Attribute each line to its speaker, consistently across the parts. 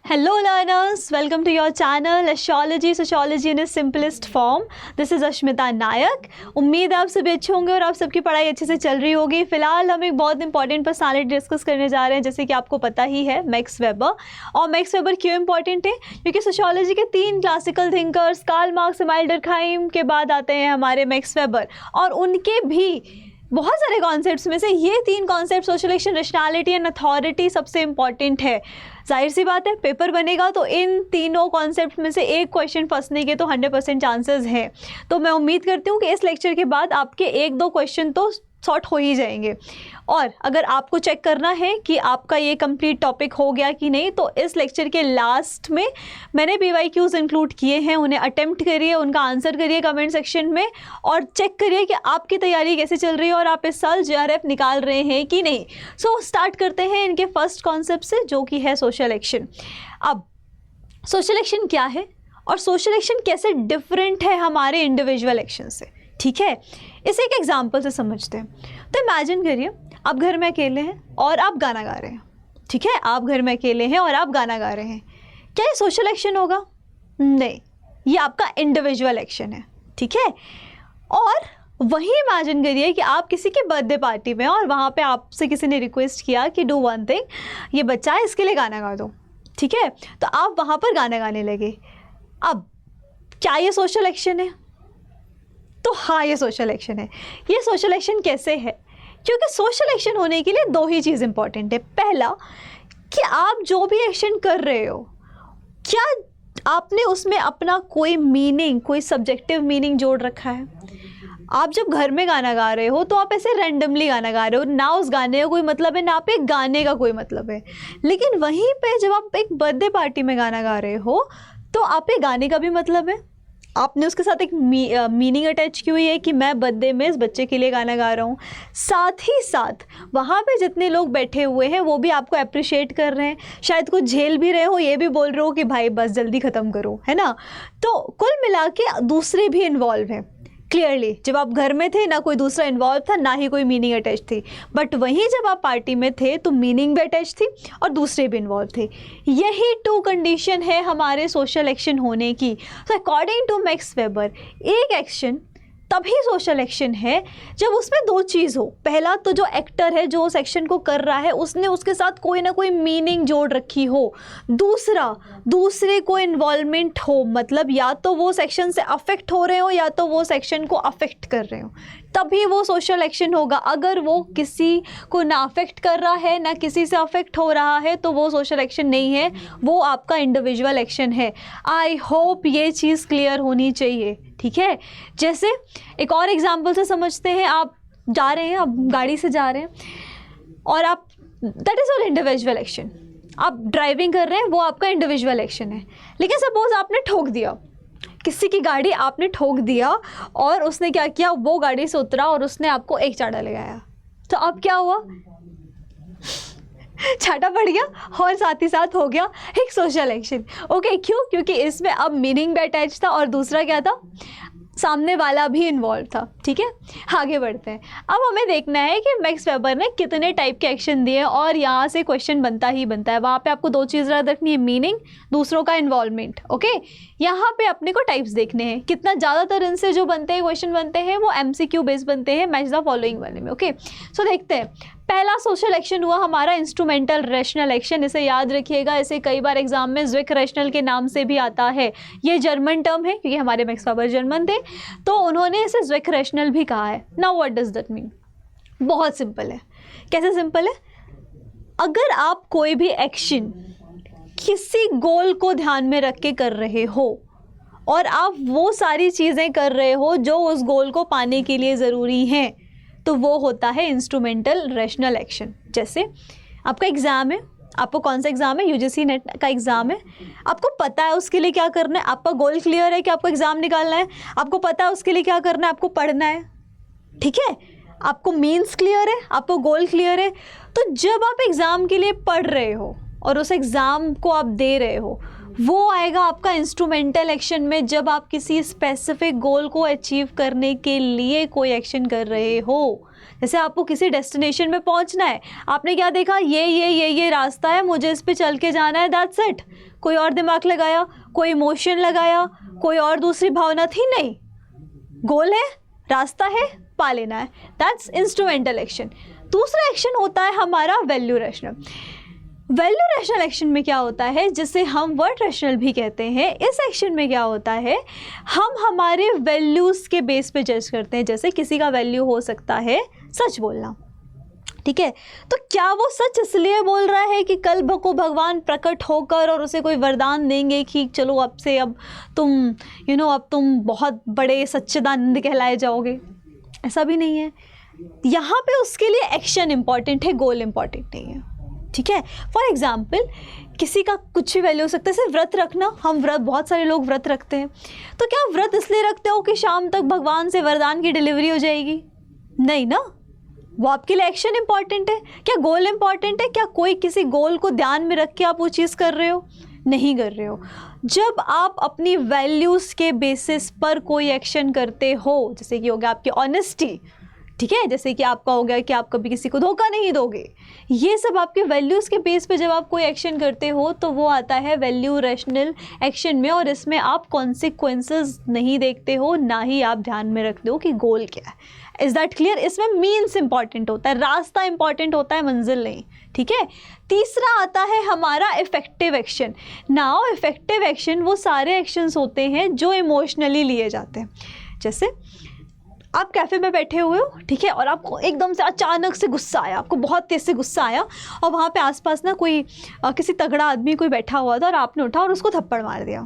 Speaker 1: Hello learners, welcome to your channel Astrology Sociology in its simplest form. This is Ashmita नायक. उम्मीद है आप सभी अच्छे होंगे और आप सबकी पढ़ाई अच्छे से चल रही होगी. फिलहाल हम एक बहुत इंपॉर्टेंट पर्सनालिटी डिस्कस करने जा रहे हैं, जैसे कि आपको पता ही है मैक्स वेबर. और मैक्स वेबर क्यों इंपॉर्टेंट है? क्योंकि सोशियोलॉजी के 3 classical thinkers Karl Marx, Emile Durkheim के बाद आते हैं हमारे मैक्स वेबर, और उनके भी बहुत सारे कॉन्सेप्ट्स में से ये 3 concept social action, rationality and authority सबसे इंपॉर्टेंट है. जाहिर सी बात है, पेपर बनेगा तो इन तीनों कॉन्सेप्ट में से एक क्वेश्चन फंसने के तो 100% चांसेस हैं. तो मैं उम्मीद करती हूँ कि इस लेक्चर के बाद आपके 1-2 क्वेश्चन तो सॉर्ट हो ही जाएंगे. और अगर आपको चेक करना है कि आपका ये कंप्लीट टॉपिक हो गया कि नहीं, तो इस लेक्चर के लास्ट में मैंने PYQs इंक्लूड किए हैं. उन्हें अटेम्प्ट करिए, उनका आंसर करिए कमेंट सेक्शन में, और चेक करिए कि आपकी तैयारी कैसे चल रही है और आप इस साल JRF निकाल रहे हैं कि नहीं. सो स्टार्ट करते हैं इनके फर्स्ट कॉन्सेप्ट से, जो कि है सोशल एक्शन. अब सोशल एक्शन क्या है और सोशल एक्शन कैसे डिफरेंट है हमारे इंडिविजुअल एक्शन से, ठीक है? इसे एक एग्जाम्पल से समझते हैं. तो इमेजिन करिए आप घर में अकेले हैं और आप गाना गा रहे हैं, ठीक है? आप घर में अकेले हैं और आप गाना गा रहे हैं. क्या ये सोशल एक्शन होगा? नहीं, ये आपका इंडिविजुअल एक्शन है, ठीक है? और वही इमेजिन करिए कि आप किसी की बर्थडे पार्टी में और वहाँ पे आपसे किसी ने रिक्वेस्ट किया कि डू वन थिंग, ये बच्चा है इसके लिए गाना गा दो, ठीक है? तो आप वहाँ पर गाना गाने लगे. अब क्या ये सोशल एक्शन है? तो हाँ, ये सोशल एक्शन है. ये सोशल एक्शन कैसे है? क्योंकि सोशल एक्शन होने के लिए 2 ही चीज़ इंपॉर्टेंट है. पहला, कि आप जो भी एक्शन कर रहे हो, क्या आपने उसमें अपना कोई मीनिंग, कोई सब्जेक्टिव मीनिंग जोड़ रखा है? आप जब घर में गाना गा रहे हो तो आप ऐसे रैंडमली गाना गा रहे हो, ना उस गाने का कोई मतलब है, ना आप एक गाने का कोई मतलब है. लेकिन वहीं पे जब आप एक बर्थडे पार्टी में गाना गा रहे हो तो आप एक गाने का भी मतलब है, आपने उसके साथ एक मीनिंग अटैच की हुई है कि मैं बर्थडे में इस बच्चे के लिए गाना गा रहा हूँ. साथ ही साथ वहाँ पे जितने लोग बैठे हुए हैं वो भी आपको अप्रिशिएट कर रहे हैं, शायद कुछ झेल भी रहे हो, ये भी बोल रहे हो कि भाई बस जल्दी ख़त्म करो, है ना? तो कुल मिला के दूसरे भी इन्वॉल्व हैं. क्लियरली जब आप घर में थे ना कोई दूसरा इन्वॉल्व था, ना ही कोई मीनिंग अटैच थी. बट वहीं जब आप पार्टी में थे तो मीनिंग भी अटैच थी और दूसरे भी इन्वॉल्व थे. यही 2 कंडीशन है हमारे सोशल एक्शन होने की. तो अकॉर्डिंग टू मैक्स वेबर, एक एक्शन तभी सोशल एक्शन है जब उसमें 2 चीज़ हो. पहला तो जो एक्टर है, जो उस एक्शन को कर रहा है, उसने उसके साथ कोई ना कोई मीनिंग जोड़ रखी हो. दूसरा, दूसरे को इन्वॉल्वमेंट हो, मतलब या तो वो सेक्शन से अफेक्ट हो रहे हो या तो वो सेक्शन को अफेक्ट कर रहे हो, तभी वो सोशल एक्शन होगा. अगर वो किसी को ना अफेक्ट कर रहा है ना किसी से अफेक्ट हो रहा है तो वो सोशल एक्शन नहीं है, वो आपका इंडिविजुअल एक्शन है. आई होप ये चीज़ क्लियर होनी चाहिए, ठीक है? जैसे एक और एग्जांपल से समझते हैं. आप जा रहे हैं, आप गाड़ी से जा रहे हैं और आप, that is your individual action. आप ड्राइविंग कर रहे हैं, वो आपका इंडिविजुअल एक्शन है. लेकिन सपोज आपने ठोक दिया, किसी की गाड़ी आपने ठोक दिया और उसने क्या किया, वो गाड़ी से उतरा और उसने आपको एक चाटा लगाया. तो अब क्या हुआ? चाटा पड़ गया और साथ ही साथ हो गया एक सोशल एक्शन. ओके, क्यों? क्योंकि इसमें अब मीनिंग भी अटैच था और दूसरा क्या था, सामने वाला भी इन्वॉल्व था. ठीक है, आगे बढ़ते हैं. अब हमें देखना है कि मैक्स वेबर ने कितने टाइप के एक्शन दिए और यहाँ से क्वेश्चन बनता ही बनता है. वहाँ पे आपको 2 चीज़ याद रखनी है, मीनिंग, दूसरों का इन्वॉल्वमेंट. ओके, यहाँ पे अपने को टाइप्स देखने हैं. कितना ज़्यादातर इनसे जो बनते हैं, क्वेश्चन बनते हैं, वो MCQ बेस बनते हैं, मैच द फॉलोइंग वाले में. ओके, सो देखते हैं. पहला सोशल एक्शन हुआ हमारा इंस्ट्रूमेंटल रैशनल एक्शन. इसे याद रखिएगा, इसे कई बार एग्जाम में ज़्विक रैशनल के नाम से भी आता है. ये जर्मन टर्म है क्योंकि हमारे मैक्स वेबर जर्मन थे, तो उन्होंने इसे ज़्विक रैशनल भी कहा है. Now what does that mean? बहुत सिंपल है. कैसे सिंपल है? अगर आप कोई भी एक्शन किसी गोल को ध्यान में रख के कर रहे हो और आप वो सारी चीज़ें कर रहे हो जो उस गोल को पाने के लिए ज़रूरी हैं, तो वो होता है इंस्ट्रूमेंटल रैशनल एक्शन. जैसे आपका एग्ज़ाम है, आपको कौन सा एग्ज़ाम है? UGC नेट का एग्ज़ाम है. आपको पता है उसके लिए क्या करना है, आपका गोल क्लियर है कि आपको एग्ज़ाम निकालना है, आपको पता है उसके लिए क्या करना है, आपको पढ़ना है. ठीक है, आपको मीन्स क्लियर है, आपको गोल क्लियर है. तो जब आप एग्ज़ाम के लिए पढ़ रहे हो और उस एग्ज़ाम को आप दे रहे हो, वो आएगा आपका इंस्ट्रूमेंटल एक्शन में जब आप किसी स्पेसिफिक गोल को अचीव करने के लिए कोई एक्शन कर रहे हो। जैसे आपको किसी डेस्टिनेशन में पहुंचना है, आपने क्या देखा, ये रास्ता है, मुझे इस पे चल के जाना है, दैट्स इट। कोई और दिमाग लगाया, कोई इमोशन लगाया, कोई और दूसरी भावना थी नहीं, गोल है, रास्ता है, पा लेना है, दैट्स इंस्ट्रूमेंटल एक्शन। दूसरा एक्शन होता है हमारा value rational. Value rational action में क्या होता है, जिसे हम वर्ड रैशनल भी कहते हैं, इस एक्शन में क्या होता है, हम हमारे वैल्यूज़ के बेस पे जज करते हैं। जैसे किसी का वैल्यू हो सकता है सच बोलना, ठीक है, तो क्या वो सच इसलिए बोल रहा है कि कल को भगवान प्रकट होकर और उसे कोई वरदान देंगे कि चलो अब से अब तुम अब तुम बहुत बड़े सच्चिदानंद कहलाए जाओगे? ऐसा भी नहीं है। यहाँ पे उसके लिए एक्शन इंपॉर्टेंट है, गोल इंपॉर्टेंट नहीं है, ठीक है। फॉर एग्जाम्पल किसी का कुछ भी वैल्यू हो सकता है, जैसे व्रत रखना। हम व्रत, बहुत सारे लोग व्रत रखते हैं, तो क्या व्रत इसलिए रखते हो कि शाम तक भगवान से वरदान की डिलीवरी हो जाएगी? नहीं ना, वो आपके लिए एक्शन इंपॉर्टेंट है। क्या गोल इंपॉर्टेंट है? क्या कोई किसी गोल को ध्यान में रख के आप वो चीज़ कर रहे हो? नहीं कर रहे हो। जब आप अपनी वैल्यूज़ के बेसिस पर कोई एक्शन करते हो, जैसे कि हो गया आपकी ऑनेस्टी, ठीक है, जैसे कि आपका हो गया कि आप कभी किसी को धोखा नहीं दोगे, ये सब आपके वैल्यूज़ के बेस पे जब आप कोई एक्शन करते हो तो वो आता है वैल्यू रैशनल एक्शन में, और इसमें आप कॉन्सिक्वेंसेस नहीं देखते हो, ना ही आप ध्यान में रखते हो कि गोल क्या है। Is that clear? इसमें मीन्स इंपॉर्टेंट होता है, रास्ता इंपॉर्टेंट होता है, मंजिल नहीं, ठीक है। तीसरा आता है हमारा effective action. Now effective action वो सारे एक्शंस होते हैं जो इमोशनली लिए जाते हैं। जैसे आप कैफ़े में बैठे हुए हो, ठीक है, और आपको एकदम से अचानक से गुस्सा आया, आपको बहुत तेज़ से गुस्सा आया, और वहाँ पे आसपास ना कोई किसी तगड़ा आदमी कोई बैठा हुआ था और आपने उठा और उसको थप्पड़ मार दिया,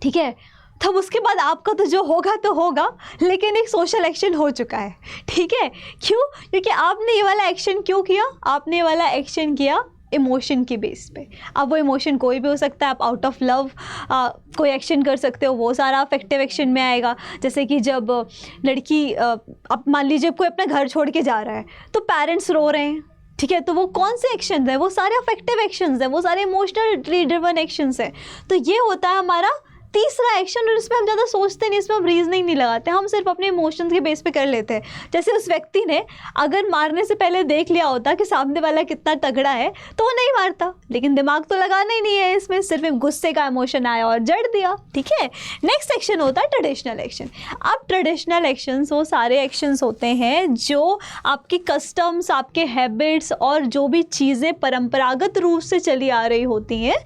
Speaker 1: ठीक है। तब उसके बाद आपका तो जो होगा तो होगा, लेकिन एक सोशल एक्शन हो चुका है, ठीक है। क्यों? क्योंकि आपने ये वाला एक्शन क्यों किया? आपने ये वाला एक्शन किया इमोशन की बेस पे। अब वो इमोशन कोई भी हो सकता है, आप आउट ऑफ लव कोई एक्शन कर सकते हो, वो सारा अफेक्टिव एक्शन में आएगा। जैसे कि जब लड़की अब मान लीजिए कोई अपना घर छोड़ के जा रहा है, तो पेरेंट्स रो रहे हैं, ठीक है, तो वो कौन से एक्शन है? वो सारे अफेक्टिव एक्शंस हैं, वो सारे इमोशनल ड्रिवन एक्शंस हैं। तो ये होता है हमारा तीसरा एक्शन, और इसमें हम ज़्यादा सोचते नहीं, इसमें हम रीजनिंग नहीं लगाते, हम सिर्फ अपने इमोशंस के बेस पे कर लेते हैं। जैसे उस व्यक्ति ने अगर मारने से पहले देख लिया होता कि सामने वाला कितना तगड़ा है तो वो नहीं मारता, लेकिन दिमाग तो लगाना ही नहीं है इसमें, सिर्फ गुस्से का इमोशन आया और जड़ दिया, ठीक है। नेक्स्ट एक्शन होता है ट्रेडिशनल एक्शन। अब ट्रेडिशनल एक्शंस वो सारे एक्शंस होते हैं जो आपके कस्टम्स, आपके हैबिट्स और जो भी चीज़ें परंपरागत रूप से चली आ रही होती हैं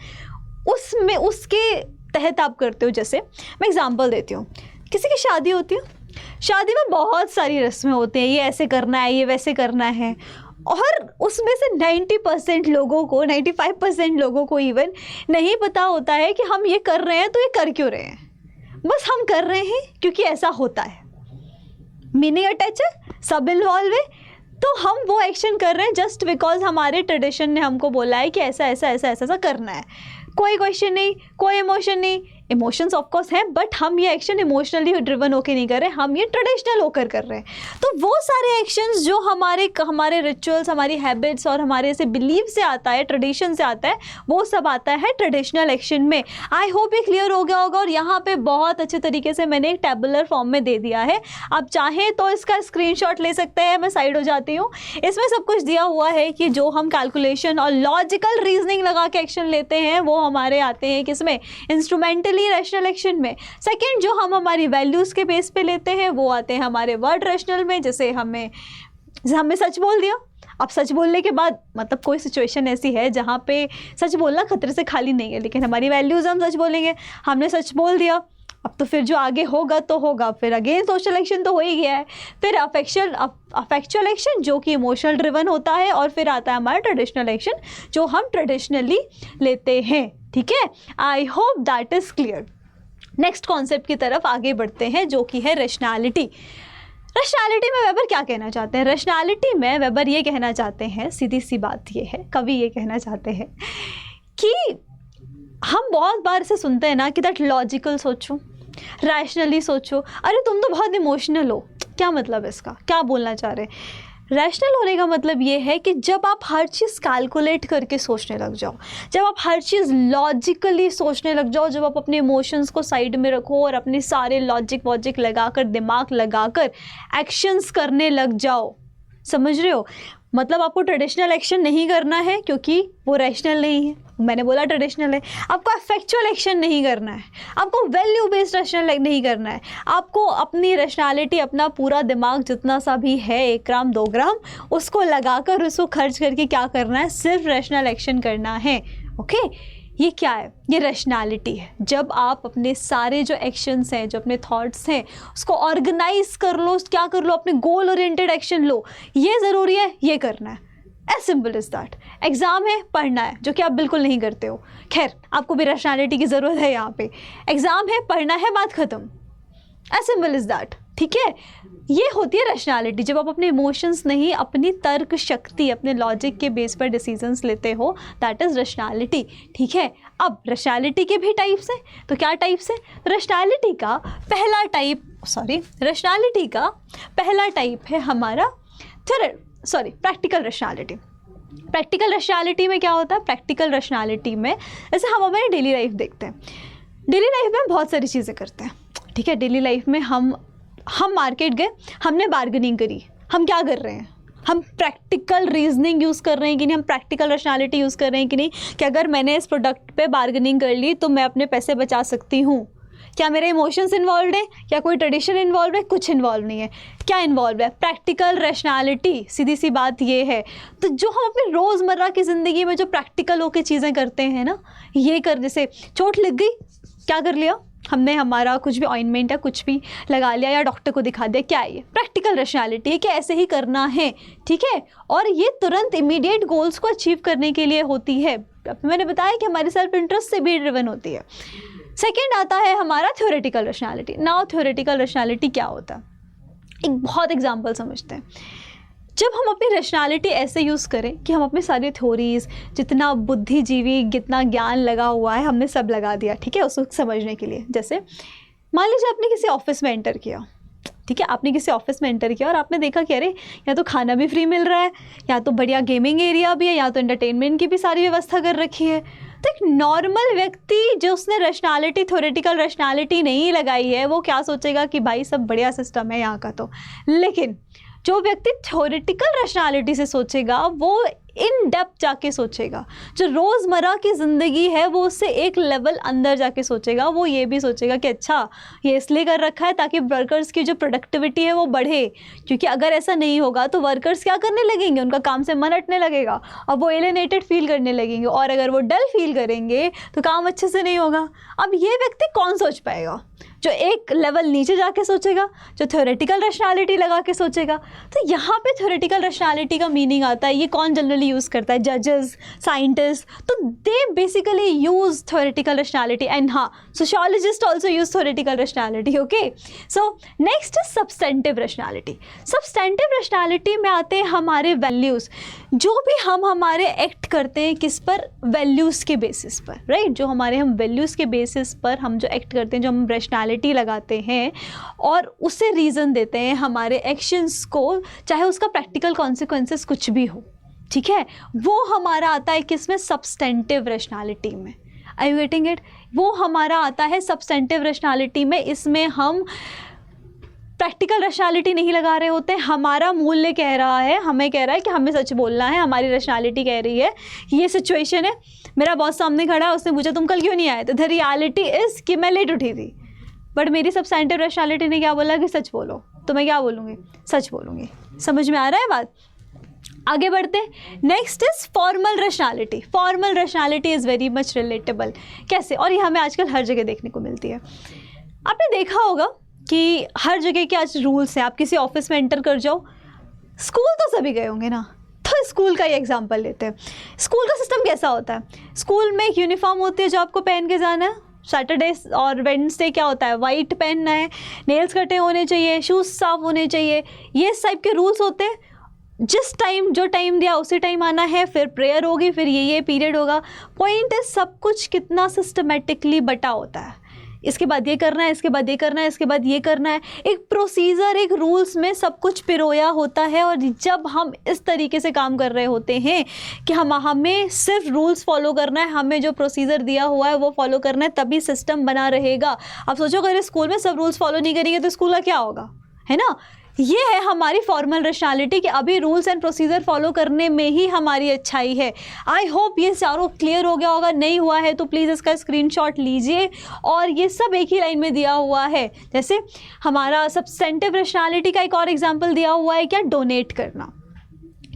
Speaker 1: उसमें, उसके तहत आप करते हो। जैसे मैं एग्जांपल देती हूँ, किसी की शादी होती है, शादी में बहुत सारी रस्में होती हैं, ये ऐसे करना है, ये वैसे करना है, और उसमें से 90% लोगों को, 95% लोगों को इवन नहीं पता होता है कि हम ये कर रहे हैं तो ये कर क्यों रहे हैं, बस हम कर रहे हैं क्योंकि ऐसा होता है। मीनिंग अटैच है, सब इन्वॉल्व है, तो हम वो एक्शन कर रहे हैं जस्ट बिकॉज हमारे ट्रेडिशन ने हमको बोला है कि ऐसा ऐसा ऐसा ऐसा ऐसा करना है। कोई क्वेश्चन नहीं, कोई इमोशन नहीं, इमोशंस ऑफ कोर्स हैं, बट हम ये एक्शन इमोशनली ड्रिवन होकर नहीं कर रहे, हम ये ट्रेडिशनल होकर कर रहे हैं। तो वो सारे एक्शंस जो हमारे रिचुअल्स, हमारी हैबिट्स और हमारे ऐसे बिलीव से आता है, ट्रेडिशन से आता है, वो सब आता है ट्रेडिशनल एक्शन में। आई होप ये क्लियर हो गया होगा, और यहाँ पे बहुत अच्छे तरीके से मैंने एक टेबुलर फॉर्म में दे दिया है, आप चाहें तो इसका स्क्रीनशॉट ले सकते हैं। मैं साइड हो जाती हूँ। इसमें सब कुछ दिया हुआ है कि जो हम कैलकुलेशन और लॉजिकल रीजनिंग लगा के एक्शन लेते हैं वो हमारे आते हैं किसमें? इंस्ट्रूमेंटली रैशनल एक्शन में। सेकंड, जो हम हमारी वैल्यूज़ के बेस पे लेते हैं वो आते हैं हमारे वर्ड रैशनल में। जैसे हमने सच बोल दिया, अब सच बोलने के बाद मतलब कोई सिचुएशन ऐसी है जहाँ पे सच बोलना खतरे से खाली नहीं है, लेकिन हमारी वैल्यूज़ हम सच बोलेंगे, हमने सच बोल दिया, अब तो फिर जो आगे होगा तो होगा, फिर अगेन सोशल एक्शन तो हो ही गया है, फिर अफेक्चुअल एक्शन जो कि इमोशनल ड्रिवन होता है, और फिर आता है हमारा ट्रेडिशनल एक्शन जो हम ट्रेडिशनली लेते हैं, ठीक है। I hope that is clear. Next concept की तरफ आगे बढ़ते हैं जो कि है रैशनैलिटी। रैशनैलिटी में वेबर क्या कहना चाहते हैं? रैशनैलिटी में वेबर ये कहना चाहते हैं, सीधी सी बात ये है, कवि ये कहना चाहते हैं कि हम बहुत बार से सुनते हैं ना कि दैट लॉजिकल सोचो, रैशनली सोचो। अरे तुम तो बहुत इमोशनल हो, क्या मतलब इसका, क्या बोलना चाह रहे हैं? रैशनल होने का मतलब ये है कि जब आप हर चीज़ कैलकुलेट करके सोचने लग जाओ, जब आप हर चीज़ लॉजिकली सोचने लग जाओ, जब आप अपने इमोशंस को साइड में रखो और अपने सारे लॉजिक वॉजिक लगाकर, दिमाग लगाकर एक्शंस करने लग जाओ। समझ रहे हो? मतलब आपको ट्रेडिशनल एक्शन नहीं करना है क्योंकि वो रैशनल नहीं है, मैंने बोला ट्रेडिशनल है। आपको अफेक्चुअल एक्शन नहीं करना है, आपको वैल्यू बेस्ड रैशनल नहीं करना है। आपको अपनी रैशनैलिटी, अपना पूरा दिमाग जितना सा भी है, 1 ग्राम 2 ग्राम, उसको लगाकर, उसको खर्च करके क्या करना है, सिर्फ रैशनल एक्शन करना है। ओके, ये क्या है? ये रैशनैलिटी है। जब आप अपने सारे जो एक्शंस हैं, जो अपने थॉट्स हैं, उसको ऑर्गेनाइज कर लो, क्या कर लो, अपने गोल ओरिएंटेड एक्शन लो। ये ज़रूरी है, ये करना है, as simple is that. Exam है, पढ़ना है, जो कि आप बिल्कुल नहीं करते हो। खैर, आपको भी रैशनैलिटी की ज़रूरत है यहाँ पे। एग्ज़ाम है, पढ़ना है, बात ख़त्म, एज सिंपल इज दैट। ठीक है, ये होती है रैशनैलिटी। जब आप अपने इमोशंस नहीं, अपनी तर्क शक्ति, अपने लॉजिक के बेस पर डिसीजंस लेते हो, दैट इज़ रैशनैलिटी। ठीक है, अब रैशनैलिटी के भी टाइप्स हैं। तो क्या टाइप्स है? रैशनैलिटी का पहला टाइप है हमारा प्रैक्टिकल रैशनैलिटी। प्रैक्टिकल रैशनैलिटी में क्या होता है? प्रैक्टिकल रैशनैलिटी में जैसे हम हमारी डेली लाइफ देखते हैं। डेली लाइफ में हम बहुत सारी चीज़ें करते हैं। ठीक है, डेली लाइफ में हम मार्केट गए, हमने बार्गेनिंग करी, हम क्या कर रहे हैं? हम प्रैक्टिकल रीजनिंग यूज़ कर रहे हैं कि नहीं, हम प्रैक्टिकल रैशनैलिटी यूज़ कर रहे हैं कि नहीं, कि अगर मैंने इस प्रोडक्ट पे बार्गेनिंग कर ली तो मैं अपने पैसे बचा सकती हूँ। क्या मेरे इमोशंस इन्वॉल्व है? क्या कोई ट्रेडिशन इन्वॉल्व है? कुछ इन्वॉल्व नहीं है। क्या इन्वॉल्व है? Practical rationality. सीधी सी बात ये है। तो जो हम अपने रोज़मर्रा की ज़िंदगी में जो प्रैक्टिकल होकर चीज़ें करते हैं ना, ये जैसे चोट लग गई, क्या कर लिया हमने, हमारा कुछ भी ऑइंटमेंट है, कुछ भी लगा लिया या डॉक्टर को दिखा दिया। क्या है ये? प्रैक्टिकल रैशनैलिटी है कि ऐसे ही करना है। ठीक है, और ये तुरंत इमीडिएट गोल्स को अचीव करने के लिए होती है। मैंने बताया कि हमारे सेल्फ इंटरेस्ट से भी ड्रिवन होती है। सेकेंड आता है हमारा theoretical rationality. Now theoretical rationality क्या होता है? एक बहुत एग्जाम्पल समझते हैं। जब हम अपनी रैशनैलिटी ऐसे यूज़ करें कि हम अपने सारे थ्योरीज, जितना बुद्धिजीवी, जितना ज्ञान लगा हुआ है, हमने सब लगा दिया। ठीक है, उसको समझने के लिए। जैसे मान लीजिए आपने किसी ऑफिस में एंटर किया। ठीक है, आपने किसी ऑफिस में एंटर किया और आपने देखा कि अरे या तो खाना भी फ्री मिल रहा है, या तो बढ़िया गेमिंग एरिया भी है, या तो एंटरटेनमेंट की भी सारी व्यवस्था कर रखी है। तो एक नॉर्मल व्यक्ति जो उसने रैशनैलिटी, थ्योरेटिकल रैशनैलिटी नहीं लगाई है, वो क्या सोचेगा कि भाई सब बढ़िया सिस्टम है यहाँ का। तो लेकिन जो व्यक्ति थ्योरेटिकल रैशनैलिटी से सोचेगा, वो इन डेप्थ जाके सोचेगा। जो रोज़मर्रा की ज़िंदगी है वो उससे एक लेवल अंदर जाके सोचेगा। वो ये भी सोचेगा कि अच्छा ये इसलिए कर रखा है ताकि वर्कर्स की जो प्रोडक्टिविटी है वो बढ़े, क्योंकि अगर ऐसा नहीं होगा तो वर्कर्स क्या करने लगेंगे, उनका काम से मन हटने लगेगा और वो एलिनेटेड फील करने लगेंगे, और अगर वो डल फील करेंगे तो काम अच्छे से नहीं होगा। अब ये व्यक्ति कौन सोच पाएगा? जो एक लेवल नीचे जाके सोचेगा, जो थ्योरेटिकल रैशनैलिटी लगा के सोचेगा। तो यहाँ पे थ्योरेटिकल रैशनैलिटी का मीनिंग आता है। ये कौन जनरली यूज़ करता है? जजेस, साइंटिस्ट। तो they basically use theoretical rationality, and हाँ, sociologist also use theoretical rationality. Okay, so next is substantive rationality. Substantive rationality में आते हैं हमारे वैल्यूज़। जो भी हम हमारे एक्ट करते हैं किस पर? वैल्यूज़ के बेसिस पर, राइट? जो हमारे हम वैल्यूज़ के बेसिस पर हम जो एक्ट करते हैं, जो हम रैशनैलिटी लगाते हैं और उससे रीज़न देते हैं हमारे एक्शंस को, चाहे उसका प्रैक्टिकल कॉन्सिक्वेंसेस कुछ भी हो। ठीक है, वो हमारा आता है किसमें? सब्सटेंटिव रैशनैलिटी में। आई यू गेटिंग इट? वो हमारा आता है सब्सटेंटिव रैशनैलिटी में। इसमें हम प्रैक्टिकल रैशनैलिटी नहीं लगा रहे होते। हमारा मूल्य कह रहा है, हमें कह रहा है कि हमें सच बोलना है। हमारी रैशनैलिटी कह रही है ये सिचुएशन है, मेरा बॉस सामने खड़ा है, उसने पूछा तुम कल क्यों नहीं आए? तो द रियलिटी इज़ कि मैं लेट उठी थी, बट मेरी सब्सटेंटिव रैशनैलिटी ने क्या बोला कि सच बोलो। तो मैं क्या बोलूँगी? सच बोलूँगी। समझ में आ रहा है बात? आगे बढ़ते। Next is formal rationality. Formal rationality is very much relatable. कैसे? और ये हमें आजकल हर जगह देखने को मिलती है। आपने देखा होगा कि हर जगह के आज रूल्स हैं। आप किसी ऑफिस में एंटर कर जाओ, स्कूल तो सभी गए होंगे ना, तो स्कूल का ही एग्जांपल लेते हैं। स्कूल का सिस्टम कैसा होता है? स्कूल में एक यूनिफॉर्म होती है जो आपको पहन के जाना है। सैटरडे और वेडनेसडे क्या होता है? वाइट पहनना है, नेल्स कटे होने चाहिए, शूज़ साफ होने चाहिए, ये इस टाइप के रूल्स होते हैं। जिस टाइम जो टाइम दिया उसी टाइम आना है, फिर प्रेयर होगी, फिर ये पीरियड होगा। पॉइंट है सब कुछ कितना सिस्टमेटिकली बटा होता है। इसके बाद ये करना है, इसके बाद ये करना है, इसके बाद ये करना है। एक प्रोसीजर, एक रूल्स में सब कुछ पिरोया होता है। और जब हम इस तरीके से काम कर रहे होते हैं कि हमें सिर्फ रूल्स फॉलो करना है, हमें जो प्रोसीजर दिया हुआ है वो फॉलो करना है, तभी सिस्टम बना रहेगा। अब सोचो अगर स्कूल में सब रूल्स फॉलो नहीं करेंगे तो स्कूल का क्या होगा, है ना। ये है हमारी फॉर्मल रेशनैलिटी कि अभी रूल्स एंड प्रोसीजर फॉलो करने में ही हमारी अच्छाई है। आई होप ये चारों क्लियर हो गया होगा। नहीं हुआ है तो प्लीज़ इसका स्क्रीनशॉट लीजिए। और ये सब एक ही लाइन में दिया हुआ है। जैसे हमारा सब्सटेंटिव रेशनैलिटी का एक और एग्जाम्पल दिया हुआ है, क्या, डोनेट करना।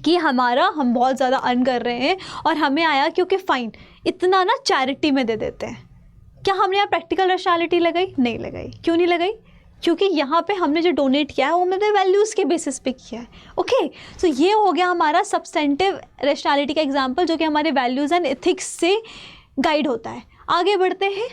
Speaker 1: कि हम बहुत ज़्यादा अर्न कर रहे हैं और हमें आया क्योंकि फ़ाइन इतना ना चैरिटी में दे देते हैं। क्या हमने यहाँ प्रैक्टिकल रेशनैलिटी लगाई? नहीं लगाई। क्यों नहीं लगाई? क्योंकि यहाँ पे हमने जो डोनेट किया है वो हमने वैल्यूज़ के बेसिस पे किया है। ओके, तो ये हो गया हमारा सब्सटेंटिव रेशनैलिटी का एग्जांपल, जो कि हमारे वैल्यूज़ एंड एथिक्स से गाइड होता है। आगे बढ़ते हैं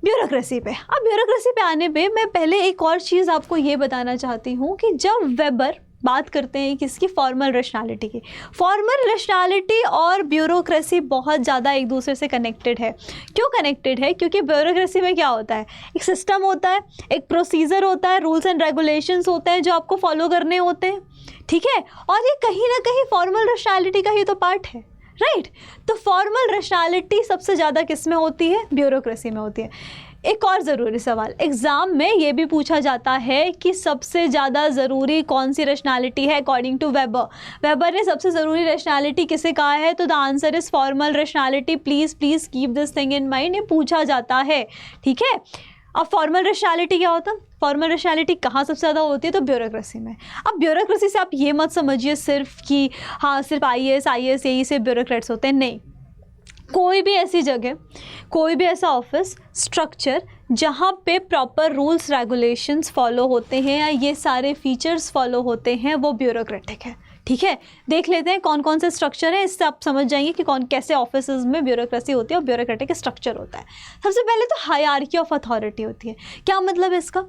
Speaker 1: ब्यूरोक्रेसी पे। अब ब्यूरोक्रेसी पे आने पे मैं पहले एक और चीज़ आपको ये बताना चाहती हूँ कि जब वेबर बात करते हैं किसकी, फॉर्मल रेशनैलिटी की, फॉर्मल रेशनैलिटी और ब्यूरोक्रेसी बहुत ज़्यादा एक दूसरे से कनेक्टेड है। क्यों कनेक्टेड है? क्योंकि ब्यूरोक्रेसी में क्या होता है, एक सिस्टम होता है, एक प्रोसीजर होता है, रूल्स एंड रेगुलेशंस होते हैं जो आपको फॉलो करने होते हैं, ठीक है। और ये कहीं ना कहीं फॉर्मल रेशनैलिटी का ही तो पार्ट है, राइट। तो फॉर्मल रेशनैलिटी सबसे ज़्यादा किस में होती है? ब्यूरोक्रेसी में होती है। एक और ज़रूरी सवाल, एग्ज़ाम में ये भी पूछा जाता है कि सबसे ज़्यादा ज़रूरी कौन सी रेशनैलिटी है अकॉर्डिंग टू वेबर। वेबर ने सबसे ज़रूरी रेशनैलिटी किसे कहा है? तो the answer is formal rationality. Please keep this thing in mind, ये पूछा जाता है, ठीक है। अब फॉर्मल रेशनैलिटी क्या होता है? फॉर्मल रेशनैलिटी कहाँ सबसे ज़्यादा होती है? तो ब्यूरोक्रेसी में। अब ब्यूरोक्रेसी से आप ये मत समझिए सिर्फ कि हाँ सिर्फ IAS यही से ब्यूरोक्रेट्स होते हैं, नहीं। कोई भी ऐसी जगह, कोई भी ऐसा ऑफिस स्ट्रक्चर जहाँ पे प्रॉपर रूल्स रेगुलेशंस फॉलो होते हैं या ये सारे फीचर्स फॉलो होते हैं, वो ब्यूरोक्रेटिक है, ठीक है। देख लेते हैं कौन कौन से स्ट्रक्चर हैं, इससे आप समझ जाएंगे कि कैसे ऑफिसेज में ब्यूरोक्रेसी होती है और ब्यूरोक्रेटिक स्ट्रक्चर होता है। सबसे पहले तो हायरार्की ऑफ अथॉरिटी होती है। क्या मतलब है इसका?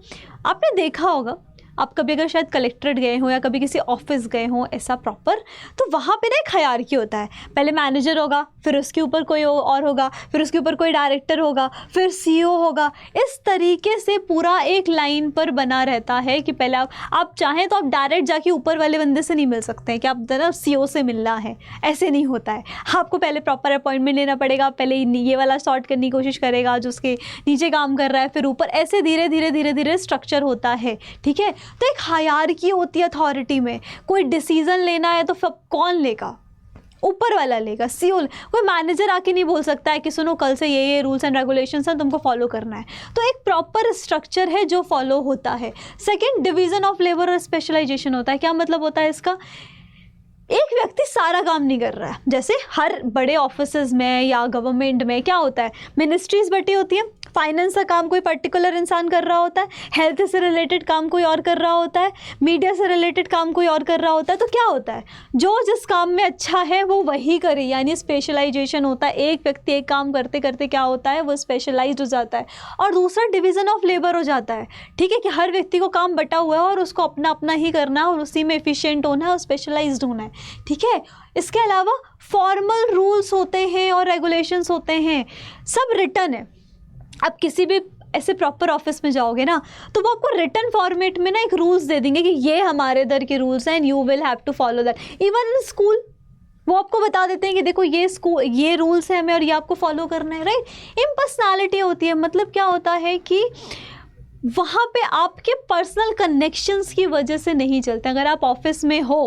Speaker 1: आपने देखा होगा, आप कभी अगर शायद कलेक्ट्रेट गए हो या कभी किसी ऑफिस गए हो ऐसा प्रॉपर, तो वहाँ पे ना एक हायरार्की होता है। पहले मैनेजर होगा, फिर उसके ऊपर कोई और होगा, फिर उसके ऊपर कोई डायरेक्टर होगा, फिर CEO होगा। इस तरीके से पूरा एक लाइन पर बना रहता है कि पहले आप चाहें तो आप डायरेक्ट जाके ऊपर वाले बंदे से नहीं मिल सकते हैं कि आप ना CEO से मिलना है, ऐसे नहीं होता है। आपको पहले प्रॉपर अपॉइंटमेंट लेना पड़ेगा, पहले ये वाला सॉर्ट करने की कोशिश करेगा जो उसके नीचे काम कर रहा है, फिर ऊपर, ऐसे धीरे धीरे स्ट्रक्चर होता है, ठीक है। तो एक हायरार्की होती है अथॉरिटी में। कोई डिसीजन लेना है तो कौन लेगा? ऊपर वाला लेगा, CEO। कोई मैनेजर आके नहीं बोल सकता है कि सुनो कल से ये रूल्स एंड रेगुलेशंस हैं, तुमको फॉलो करना है। तो एक प्रॉपर स्ट्रक्चर है जो फॉलो होता है। सेकंड, डिवीजन ऑफ लेबर और स्पेशलाइजेशन होता है। क्या मतलब होता है इसका? एक व्यक्ति सारा काम नहीं कर रहा है। जैसे हर बड़े ऑफिसेज में या गवर्नमेंट में क्या होता है, मिनिस्ट्रीज बटी होती है, फाइनेंस का काम कोई पर्टिकुलर इंसान कर रहा होता है, हेल्थ से रिलेटेड काम कोई और कर रहा होता है, मीडिया से रिलेटेड काम कोई और कर रहा होता है। तो क्या होता है, जो जिस काम में अच्छा है वो वही करे, यानी स्पेशलाइजेशन होता है। एक व्यक्ति एक काम करते करते क्या होता है, वो स्पेशलाइज्ड हो जाता है। और दूसरा डिवीज़न ऑफ लेबर हो जाता है, ठीक है, कि हर व्यक्ति को काम बटा हुआ है और उसको अपना अपना ही करना है और उसी में एफिशिएंट होना है और स्पेशलाइज्ड होना है, ठीक है। इसके अलावा फॉर्मल रूल्स होते हैं और रेगुलेशंस होते हैं, सब रिटन है। आप किसी भी ऐसे प्रॉपर ऑफिस में जाओगे ना, तो वो आपको रिटन फॉर्मेट में ना एक रूल्स दे देंगे कि ये हमारे इधर के रूल्स हैं and you will have to follow that. Even in school वो आपको बता देते हैं कि देखो ये रूल्स हैं हमें और ये आपको फॉलो करना है, राइट। इम्पर्सनैलिटी होती है, मतलब क्या होता है कि वहाँ पे आपके पर्सनल कनेक्शंस की वजह से नहीं चलते। अगर आप ऑफिस में हो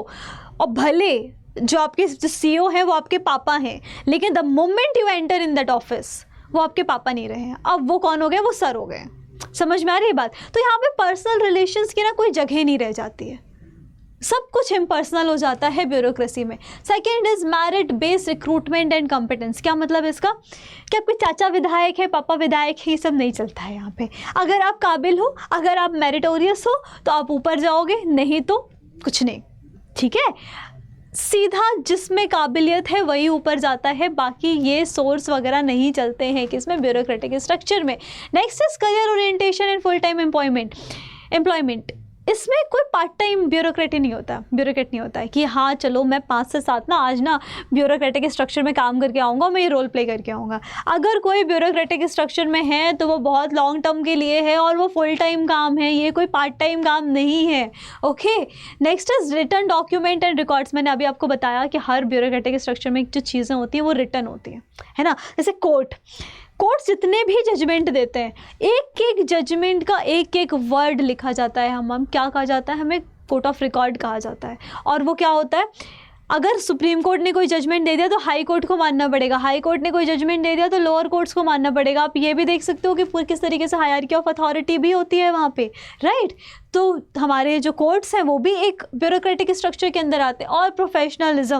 Speaker 1: और भले जो आपके CEO हैं वो आपके पापा हैं, लेकिन the moment you enter in that office वो आपके पापा नहीं रहे हैं, अब वो कौन हो गए, वो सर हो गए। समझ में आ रही है बात? तो यहाँ पे पर्सनल रिलेशंस की ना कोई जगह नहीं रह जाती है, सब कुछ इम्पर्सनल हो जाता है ब्यूरोक्रेसी में। Second is merit based recruitment and competence. क्या मतलब इसका? कि आपके चाचा विधायक है, पापा विधायक है, ये सब नहीं चलता है यहाँ पे। अगर आप काबिल हो, अगर आप मेरिटोरियस हो तो आप ऊपर जाओगे, नहीं तो कुछ नहीं, ठीक है। सीधा जिसमें काबिलियत है वही ऊपर जाता है, बाकी ये सोर्स वगैरह नहीं चलते हैं किसमें, ब्यूरोक्रेटिक स्ट्रक्चर में। Next is career orientation and full time employment. इसमें कोई पार्ट टाइम ब्यूरोक्रेट नहीं होता है कि हाँ चलो मैं 5 से 7 ना आज ना ब्यूरोक्रेटिक स्ट्रक्चर में काम करके आऊँगा, मैं ये रोल प्ले करके आऊँगा। अगर कोई ब्यूरोक्रेटिक स्ट्रक्चर में है तो वो बहुत लॉन्ग टर्म के लिए है और वो फुल टाइम काम है, ये कोई पार्ट टाइम काम नहीं है। Okay, next is written document and records. मैंने अभी आपको बताया कि हर ब्यूरोक्रेटिक स्ट्रक्चर में जो चीज़ें होती हैं वो रिटन होती हैं, है ना। जैसे कोर्ट्स जितने भी जजमेंट देते हैं, एक एक जजमेंट का एक एक वर्ड लिखा जाता है। हम क्या कहा जाता है, हमें कोर्ट ऑफ रिकॉर्ड कहा जाता है। और वो क्या होता है, अगर सुप्रीम कोर्ट ने कोई जजमेंट दे दिया तो हाई कोर्ट को मानना पड़ेगा, हाई कोर्ट ने कोई जजमेंट दे दिया तो लोअर कोर्ट्स को मानना पड़ेगा। आप ये भी देख सकते हो कि पूरी किस तरीके से हायरार्की ऑफ अथॉरिटी भी होती है वहाँ पे, राइट। तो हमारे जो कोर्ट्स हैं वो भी एक ब्यूरोक्रेटिक स्ट्रक्चर के अंदर आते हैं। और प्रोफेशनलिज्म,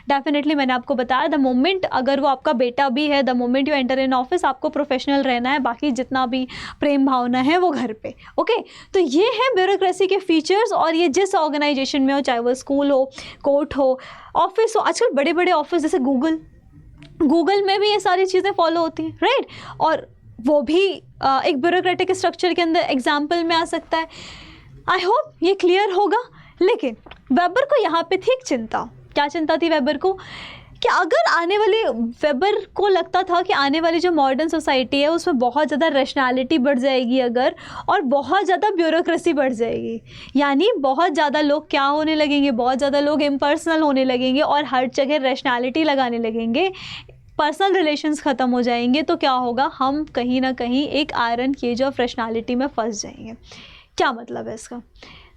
Speaker 1: डेफिनेटली मैंने आपको बताया, द मोमेंट अगर वो आपका बेटा भी है, the moment you enter in office, आपको प्रोफेशनल रहना है, बाकी जितना भी प्रेम भावना है वो घर पे। ओके, तो ये है ब्यूरोक्रेसी के फीचर्स। और ये जिस ऑर्गेनाइजेशन में हो, चाहे वो स्कूल हो, कोर्ट हो, ऑफिस हो, आजकल बड़े बड़े ऑफिस जैसे गूगल में भी ये सारी चीज़ें फॉलो होती हैं, राइट। और वो भी एक ब्यूरोक्रेटिक स्ट्रक्चर के अंदर एग्जाम्पल में आ सकता है। आई होप ये क्लियर होगा। लेकिन वेबर को यहाँ पे थी एक चिंता। क्या चिंता थी वेबर को, कि अगर वेबर को लगता था कि आने वाली जो मॉडर्न सोसाइटी है उसमें बहुत ज़्यादा रैशनैलिटी बढ़ जाएगी अगर, और बहुत ज़्यादा ब्यूरोक्रेसी बढ़ जाएगी, यानी बहुत ज़्यादा लोग क्या होने लगेंगे, बहुत ज़्यादा लोग इम्पर्सनल होने लगेंगे और हर जगह रैशनैलिटी लगाने लगेंगे, पर्सनल रिलेशंस ख़त्म हो जाएंगे, तो क्या होगा, हम कहीं ना कहीं एक आयरन केज ऑफ रैशनैलिटी में फंस जाएंगे। क्या मतलब है इसका?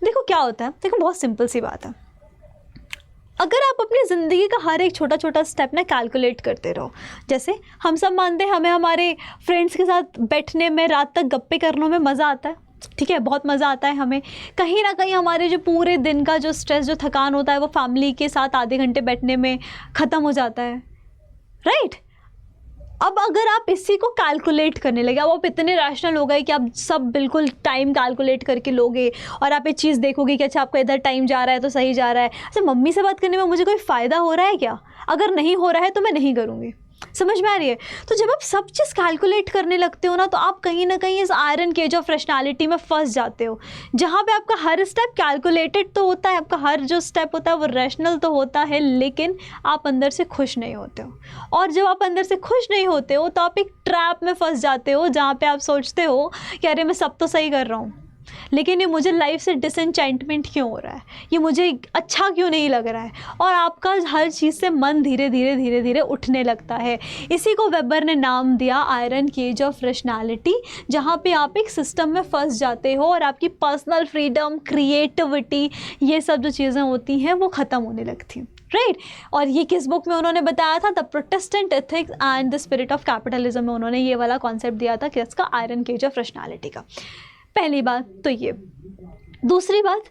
Speaker 1: देखो क्या होता है, देखो बहुत सिंपल सी बात है। अगर आप अपनी ज़िंदगी का हर एक छोटा छोटा स्टेप ना कैलकुलेट करते रहो, जैसे हम सब मानते हैं हमें हमारे फ्रेंड्स के साथ बैठने में, रात तक गप्पे करने में मज़ा आता है, ठीक है, बहुत मज़ा आता है हमें। कहीं ना कहीं हमारे जो पूरे दिन का जो स्ट्रेस, जो थकान होता है वो फैमिली के साथ आधे घंटे बैठने में ख़त्म हो जाता है, राइट। अब अगर आप इसी को कैलकुलेट करने लगे, अब आप इतने रैशनल हो गए कि आप सब बिल्कुल टाइम कैलकुलेट करके लोगे और आप एक चीज़ देखोगे कि अच्छा आपका इधर टाइम जा रहा है तो सही जा रहा है, अच्छा मम्मी से बात करने में मुझे कोई फ़ायदा हो रहा है क्या, अगर नहीं हो रहा है तो मैं नहीं करूँगी। समझ में आ रही है? तो जब आप सब चीज़ कैलकुलेट करने लगते हो ना, तो आप कहीं ना कहीं इस आयरन केज ऑफ रैशनैलिटी में फंस जाते हो, जहाँ पे आपका हर स्टेप कैलकुलेटेड तो होता है, आपका हर जो स्टेप होता है वो रैशनल तो होता है, लेकिन आप अंदर से खुश नहीं होते हो। और जब आप अंदर से खुश नहीं होते हो तो आप एक ट्रैप में फंस जाते हो, जहाँ पे आप सोचते हो कि अरे मैं सब तो सही कर रहा हूँ, लेकिन ये मुझे लाइफ से डिसएंचेंटमेंट क्यों हो रहा है, ये मुझे अच्छा क्यों नहीं लग रहा है, और आपका हर चीज़ से मन धीरे धीरे उठने लगता है। इसी को वेबर ने नाम दिया आयरन केज ऑफ रैशनैलिटी, जहाँ पे आप एक सिस्टम में फंस जाते हो और आपकी पर्सनल फ्रीडम, क्रिएटिविटी, ये सब जो चीज़ें होती हैं वो ख़त्म होने लगती हैं, राइट। और ये किस बुक में उन्होंने बताया था? The Protestant ethics and the spirit of capitalism में उन्होंने ये वाला कॉन्सेप्ट दिया था कि इसका आयरन केज ऑफ रैशनैलिटी का। पहली बात तो ये। दूसरी बात,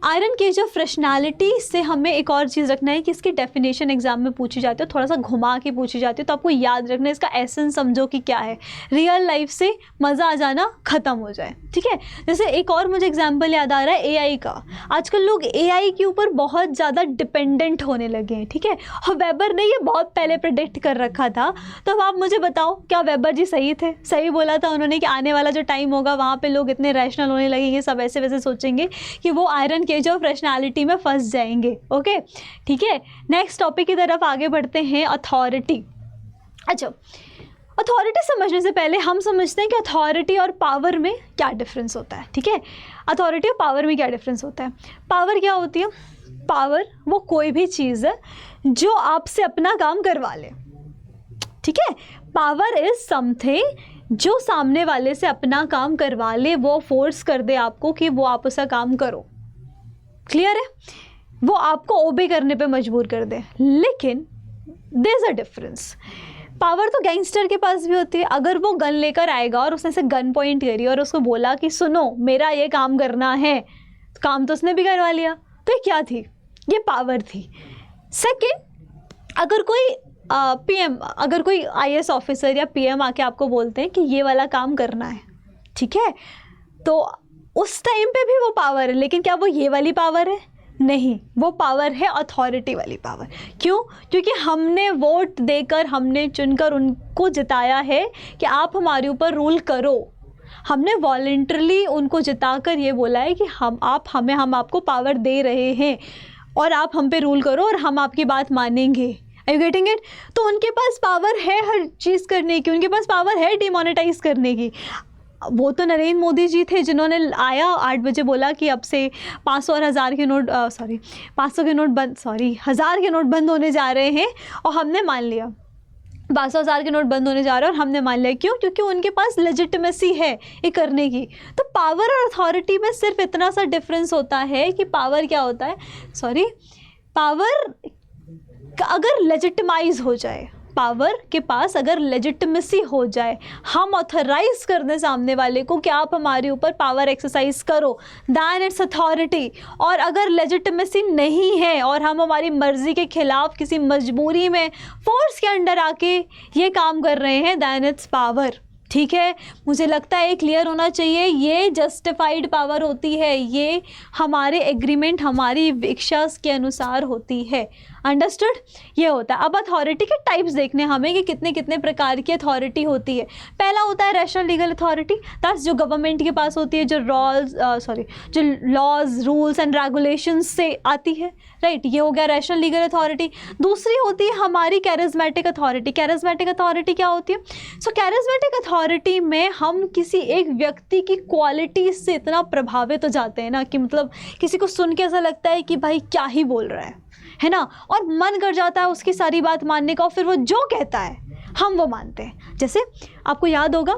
Speaker 1: आयरन केज ऑफ रैशनैलिटी से हमें एक और चीज़ रखना है कि इसकी डेफिनेशन एग्जाम में पूछी जाती है, थोड़ा सा घुमा के पूछी जाती है, तो आपको याद रखना है, इसका एसेंस समझो कि क्या है, रियल लाइफ से मज़ा आ जाना ख़त्म हो जाए, ठीक है। जैसे एक और मुझे एग्जाम्पल याद आ रहा है एआई का। आजकल लोग एआई के ऊपर बहुत ज़्यादा डिपेंडेंट होने लगे हैं, ठीक है, और वेबर ने ये बहुत पहले प्रेडिक्ट कर रखा था। तो अब आप मुझे बताओ, क्या वेबर जी सही थे? सही बोला था उन्होंने कि आने वाला जो टाइम होगा वहाँ पर लोग इतने रैशनल होने लगेंगे, सब ऐसे वैसे सोचेंगे कि वो आयरन केज ऑफ रैशनैलिटी में फंस जाएंगे। ओके, ठीक है, नेक्स्ट टॉपिक की तरफ आगे बढ़ते हैं, अथॉरिटी। अच्छा, अथॉरिटी समझने से पहले हम समझते हैं कि अथॉरिटी और पावर में क्या डिफरेंस होता है, ठीक है। अथॉरिटी और पावर में क्या डिफरेंस होता है? पावर क्या होती है? पावर वो कोई भी चीज़ है जो आपसे अपना काम करवा ले, ठीक है। पावर इज समथिंग जो सामने वाले से अपना काम करवा ले, वो फोर्स कर दे आपको कि वो आप उसका काम करो, क्लियर है, वो आपको ओबे करने पे मजबूर कर दे। लेकिन there is a difference. Power तो गैंगस्टर के पास भी होती है। अगर वो गन लेकर आएगा और उसने से गन पॉइंट करी और उसको बोला कि सुनो मेरा ये काम करना है, तो काम तो उसने भी करवा लिया, तो ये क्या थी? ये पावर थी। सेकेंड, अगर कोई पीएम, अगर कोई आईएएस ऑफिसर या पीएम आके आपको बोलते हैं कि ये वाला काम करना है, ठीक है, तो उस टाइम पे भी वो पावर है, लेकिन क्या वो ये वाली पावर है? नहीं, वो पावर है अथॉरिटी वाली पावर। क्यों? क्योंकि हमने वोट देकर, हमने चुनकर उनको जिताया है कि आप हमारे ऊपर रूल करो। हमने वॉलंटरली उनको जिताकर ये बोला है कि हम आपको पावर दे रहे हैं और आप हम पे रूल करो और हम आपकी बात मानेंगे। Are you getting it? तो उनके पास पावर है हर चीज़ करने की, उनके पास पावर है डिमोनेटाइज करने की। वो तो नरेंद्र मोदी जी थे जिन्होंने आया 8 बजे बोला कि अब से 500 और 1000 के नोट 500 के नोट बंद 1000 के नोट बंद होने जा रहे हैं और हमने मान लिया। 500,000 के नोट बंद होने जा रहे हैं और हमने मान लिया। क्यों? क्योंकि उनके पास लेजिटिमेसी है ये करने की। तो पावर और अथॉरिटी में सिर्फ इतना सा डिफरेंस होता है कि पावर क्या होता है, पावर अगर लेजिटिमाइज हो जाए, पावर के पास अगर लेजिटिमेसी हो जाए, हम ऑथराइज कर दें सामने वाले को कि आप हमारे ऊपर पावर एक्सरसाइज करो, दैन इट्स अथॉरिटी। और अगर लेजिटिमेसी नहीं है और हम हमारी मर्जी के खिलाफ किसी मजबूरी में फोर्स के अंडर आके ये काम कर रहे हैं, दैन इट्स पावर। ठीक है, मुझे लगता है क्लियर होना चाहिए। ये जस्टिफाइड पावर होती है, ये हमारे एग्रीमेंट, हमारी इच्छा के अनुसार होती है। अंडरस्टूड? ये होता है। अब अथॉरिटी के टाइप्स देखने हमें कि कितने कितने प्रकार की अथॉरिटी होती है। पहला होता है रैशनल लीगल अथॉरिटी, दैट्स जो गवर्नमेंट के पास होती है, जो जो लॉज रूल्स एंड रेगुलेशंस से आती है, राइट? ये हो गया रैशनल लीगल अथॉरिटी। दूसरी होती है हमारी कैरिज्मेटिक अथॉरिटी। कैरिज्मेटिक अथॉरिटी क्या होती है? सो कैरिज्मेटिक अथॉरिटी में हम किसी एक व्यक्ति की क्वालिटी से इतना प्रभावित हो जाते हैं ना कि मतलब किसी को सुन के ऐसा लगता है कि भाई क्या ही बोल रहा है ना, और मन कर जाता है उसकी सारी बात मानने का और फिर वो जो कहता है हम वो मानते हैं। जैसे आपको याद होगा,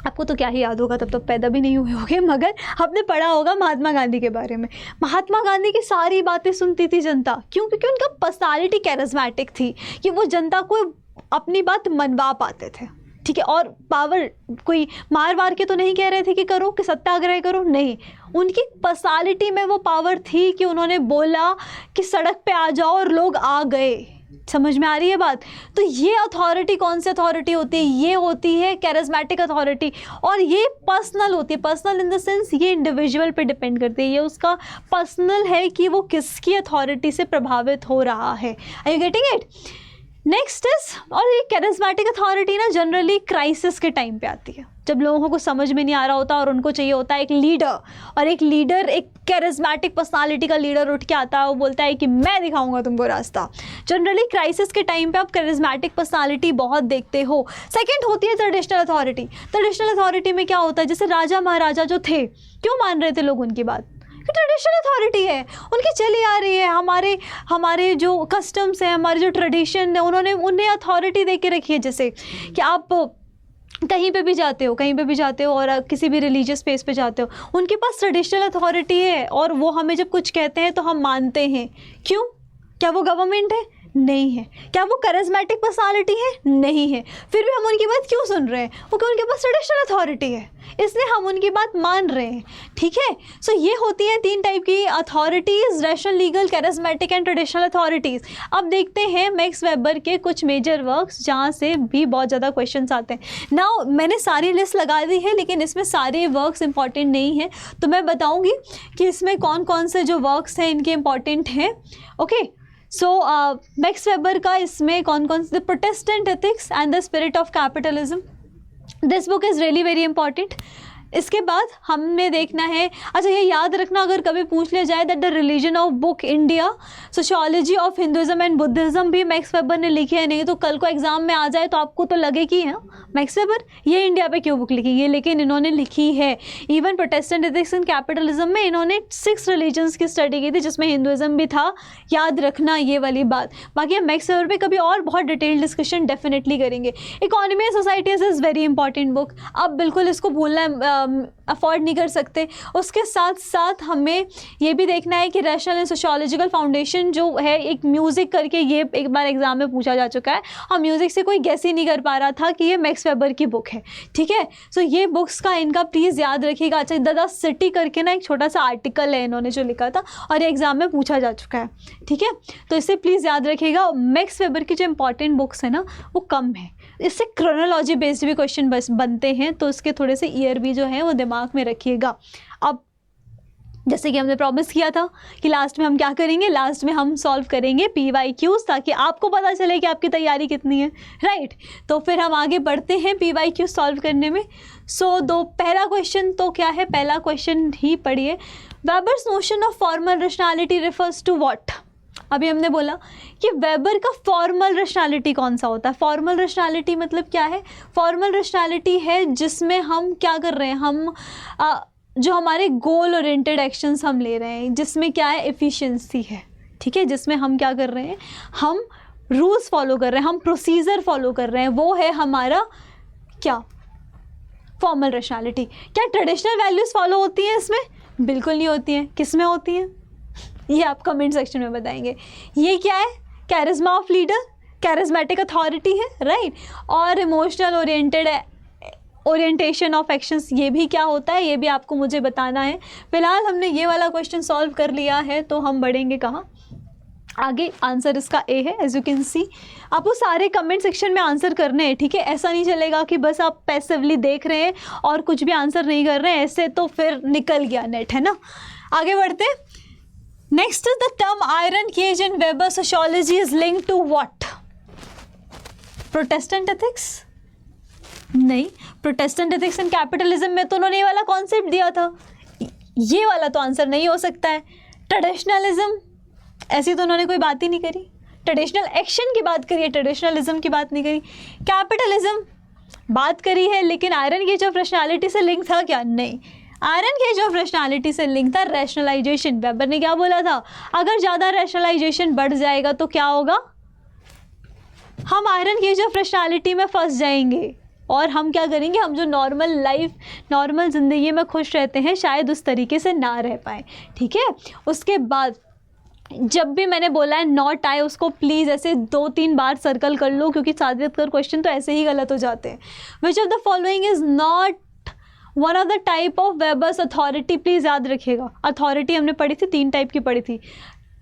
Speaker 1: आपको तो क्या ही याद होगा, तब तो पैदा भी नहीं हुए होगे, मगर आपने पढ़ा होगा महात्मा गांधी के बारे में। महात्मा गांधी की सारी बातें सुनती थी जनता। क्यों? क्योंकि उनका पर्सनालिटी कैरिज्मेटिक थी कि वो जनता को अपनी बात मनवा पाते थे। ठीक है, और पावर कोई मार वार के तो नहीं कह रहे थे कि करो, कि सत्याग्रह करो, नहीं। उनकी पर्सनालिटी में वो पावर थी कि उन्होंने बोला कि सड़क पे आ जाओ और लोग आ गए। समझ में आ रही है बात? तो ये अथॉरिटी कौन सी अथॉरिटी होती है? ये होती है कैरिज्मेटिक अथॉरिटी, और ये पर्सनल होती है। पर्सनल इन द सेंस ये इंडिविजुअल पे डिपेंड करती है, ये उसका पर्सनल है कि वो किसकी अथॉरिटी से प्रभावित हो रहा है। Are you getting it? Next is, और ये कैरिज्मेटिक अथॉरिटी ना जनरली क्राइसिस के टाइम पे आती है, जब लोगों को समझ में नहीं आ रहा होता और उनको चाहिए होता है एक लीडर। और एक लीडर, एक कैरिज्मेटिक पर्सनालिटी का लीडर उठ के आता है, वो बोलता है कि मैं दिखाऊंगा तुमको रास्ता। जनरली क्राइसिस के टाइम पे आप कैरिज्मेटिक पर्सनालिटी बहुत देखते हो। सेकंड होती है ट्रेडिशनल अथॉरिटी। ट्रेडिशनल अथॉरिटी में क्या होता है? जैसे राजा महाराजा जो थे, क्यों मान रहे थे लोग उनकी बात? ट्रेडिशनल अथॉरिटी है, उनकी चली आ रही है। हमारे जो कस्टम्स हैं, हमारे जो ट्रेडिशन है, उन्हें अथॉरिटी दे के रखी है। जैसे कि आप कहीं पे भी जाते हो और किसी भी रिलीजियस स्पेस पे जाते हो, उनके पास ट्रेडिशनल अथॉरिटी है और वो हमें जब कुछ कहते हैं तो हम मानते हैं। क्यों? क्या वो गवर्नमेंट है? नहीं है। क्या वो कैरिज्मेटिक पर्सनालिटी है? नहीं है। फिर भी हम उनकी बात क्यों सुन रहे हैं? क्योंकि उनके पास ट्रेडिशनल अथॉरिटी है, इसलिए हम उनकी बात मान रहे हैं। ठीक है, सो ये होती है 3 टाइप की authorities, rational, legal, charismatic and traditional authorities. अब देखते हैं मैक्स वेबर के कुछ मेजर वर्क्स जहाँ से भी बहुत ज़्यादा क्वेश्चंस आते हैं। नाउ मैंने सारी लिस्ट लगा दी है, लेकिन इसमें सारे वर्क्स इंपॉर्टेंट नहीं हैं, तो मैं बताऊँगी कि इसमें कौन कौन से जो वर्क्स हैं इनके इंपॉर्टेंट हैं। ओके, सो मैक्स वेबर का इसमें कौन कौन से? The Protestant ethics and the spirit of capitalism, this book is really very important. इसके बाद हमने देखना है, अच्छा ये याद रखना अगर कभी पूछ लिया जाए, that the religion of book India, sociology of Hinduism and Buddhism भी मैक्स वेबर ने लिखी है। नहीं तो कल को एग्जाम में आ जाए तो आपको तो लगे कि है मैक्स वेबर ये इंडिया पे क्यों बुक लिखी, ये लेकिन इन्होंने लिखी है। Even Protestant ethics and capitalism में इन्होंने 6 रिलीजन्स की स्टडी की थी, जिसमें हिंदुइज्म भी था। याद रखना ये वाली बात। बाकी हम मैक्स वेबर पे कभी और बहुत डिटेल डिस्कशन डेफिनेटली करेंगे। Economy and societies is very important book, आप बिल्कुल इसको भूलना अफोर्ड नहीं कर सकते। उसके साथ साथ हमें ये भी देखना है कि रैशनल एंड सोशियोलॉजिकल फाउंडेशन जो है, एक म्यूज़िक करके, ये एक बार एग्जाम में पूछा जा चुका है और म्यूज़िक से कोई गेस ही नहीं कर पा रहा था कि ये मैक्स वेबर की बुक है। ठीक है, सो ये बुक्स का इनका प्लीज़ याद रखिएगा। अच्छा, द सिटी करके ना एक छोटा सा आर्टिकल है इन्होंने जो लिखा था और ये एग्जाम में पूछा जा चुका है। ठीक है, तो इसे प्लीज़ याद रखिएगा। मैक्स वेबर की जो इंपॉर्टेंट बुक्स है ना वो कम है, इससे क्रोनोलॉजी बेस्ड भी क्वेश्चन बस बनते हैं, तो इसके थोड़े से ईयर भी जो है वो दिमाग में रखिएगा। अब जैसे कि हमने प्रॉमिस किया था कि लास्ट में हम क्या करेंगे, लास्ट में हम सॉल्व करेंगे PYQs, ताकि आपको पता चले कि आपकी तैयारी कितनी है, राइट। तो फिर हम आगे बढ़ते हैं PYQ सॉल्व करने में। पहला क्वेश्चन तो क्या है, पहला क्वेश्चन ही पढ़िए। Weber's notion of formal rationality refers to what. अभी हमने बोला कि वेबर का फॉर्मल रेशनैलिटी कौन सा होता है। फॉर्मल रेशनैलिटी मतलब क्या है, फॉर्मल रेशनैलिटी है जिसमें हम क्या कर रहे हैं, हम जो हमारे गोल ओरिएंटेड एक्शंस हम ले रहे हैं, जिसमें क्या है, एफिशिएंसी है, ठीक है, जिसमें हम क्या कर रहे हैं, हम रूल्स फॉलो कर रहे हैं, हम प्रोसीजर फॉलो कर रहे हैं, वो है हमारा क्या, फॉर्मल रेशनैलिटी। क्या ट्रेडिशनल वैल्यूज़ फॉलो होती हैं इसमें? बिल्कुल नहीं होती हैं। किस में होती हैं, ये आप कमेंट सेक्शन में बताएंगे। ये क्या है, charisma of leader, charismatic authority है, राइट। और इमोशनल ओरिएंटेशन ऑफ एक्शंस, ये भी क्या होता है, ये भी आपको मुझे बताना है। फिलहाल हमने ये वाला क्वेश्चन सॉल्व कर लिया है, तो हम बढ़ेंगे कहाँ आगे। आंसर इसका ए है, एज यू कैन सी। आपको सारे कमेंट सेक्शन में आंसर करने हैं, ठीक है। ऐसा नहीं चलेगा कि बस आप पैसिवली देख रहे हैं और कुछ भी आंसर नहीं कर रहे हैं, ऐसे तो फिर निकल गया नेट, है ना। आगे बढ़ते हैं। Next is the term iron cage in Weber sociology is linked to what. Protestant ethics नहीं, प्रोटेस्टेंट एथिक्स एंड कैपिटलिज्म में तो उन्होंने ये वाला कॉन्सेप्ट दिया था, ये वाला तो आंसर नहीं हो सकता है। ट्रेडिशनलिज्म, ऐसी तो उन्होंने कोई बात ही नहीं करी। ट्रेडिशनल एक्शन की बात करी है, ट्रेडिशनलिज्म की बात नहीं करी। कैपिटलिज्म बात करी है, लेकिन आयरन केज ऑफ रैशनैलिटी से लिंक था क्या? नहीं, आयरन केज ऑफ रैशनैलिटी से लिंक था रैशनलाइजेशन। वेबर ने क्या बोला था, अगर ज़्यादा रैशनलाइजेशन बढ़ जाएगा तो क्या होगा, हम आयरन केज ऑफ रैशनैलिटी में फंस जाएंगे और हम क्या करेंगे, हम जो नॉर्मल लाइफ, नॉर्मल ज़िंदगी में खुश रहते हैं, शायद उस तरीके से ना रह पाए, ठीक है। उसके बाद जब भी मैंने बोला है नॉट आए, उसको प्लीज़ ऐसे 2-3 बार सर्कल कर लो, क्योंकि ज़्यादातर क्वेश्चन तो ऐसे ही गलत हो जाते हैं। Which of the following is not one of the type of Weber's authority. Please याद रखिएगा, अथॉरिटी हमने पढ़ी थी, 3 टाइप की पढ़ी थी,